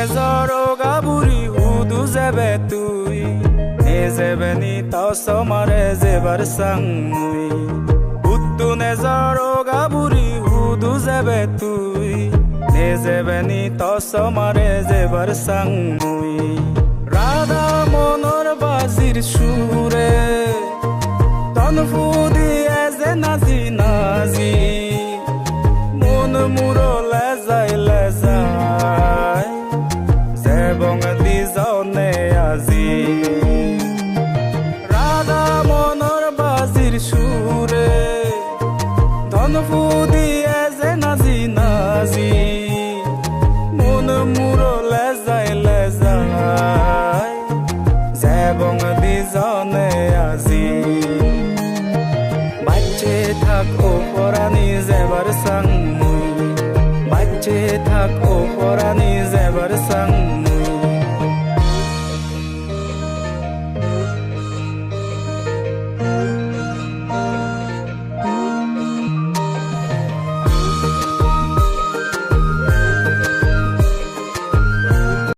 জরগা বুড়ি হুদু যাবে তুই নে যাবে নি তাও সমারে যেবার সাংমুই উত্তু নে জরগা বুড়ি হুদু যাবে তুই নে যাবে নি তাও সমারে যেবার সাংমুই রাধা মনোর বাজির সুরে তনফু দিয়ে যে নাজি নাজি মন মুরলে যাই জেবং দি যাওনে আজি রাধা মনোর বাজির সুরে তনফু দিয়ে যে নাজি নাজি মন মুরলে যাই জেবং দি যাওনে আজি বাচ্চে থাক ও পরানি যেবার সাংমুই বাচ্চে থাক ও পরানি যেবার সাং